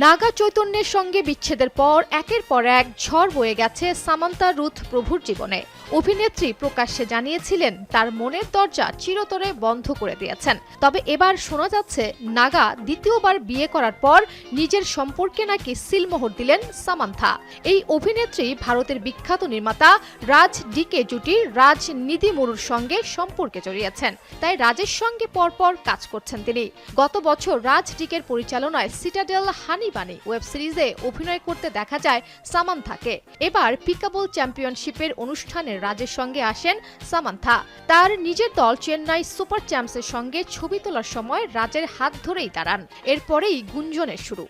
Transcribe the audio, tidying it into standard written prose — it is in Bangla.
নাগা চৈতন্যের সঙ্গে বিচ্ছেদের পর একের পর এক ঝড় বয়ে গেছে সামান্থা রুথ প্রভুর জীবনে। অভিনেত্রী প্রকাশ্যে জানিয়েছিলেন তার মনের দরজা চিরতরে বন্ধ করে দিয়েছেন। তবে এবার শোনা যাচ্ছে নাগা দ্বিতীয়বার বিয়ে করার পর নিজের সম্পর্কে নাকি সিলমোহর দিলেন সামান্থা। এই অভিনেত্রী ভারতের বিখ্যাত নির্মাতা রাজ ডিকে জুটির রাজ নিধিমুরুর সঙ্গে সম্পর্কে জড়িয়েছেন, তাই রাজের সঙ্গে পরপর কাজ করছেন তিনি। গত বছর রাজ ডিকের পরিচালনায় সিটাডেল হানিবানি ওয়েব সিরিজে অভিনয় করতে দেখা যায় সামান্থাকে। এবার পিকাবল চ্যাম্পিয়নশিপের অনুষ্ঠানে রাজের সঙ্গে আসেন সামান্থা। তার নিজের দল চেন্নাই সুপার চ্যাম্পসের সঙ্গে ছবি তোলার সময় রাজের হাত ধরেই দাঁড়ান। এরপরেই গুঞ্জনের শুরু।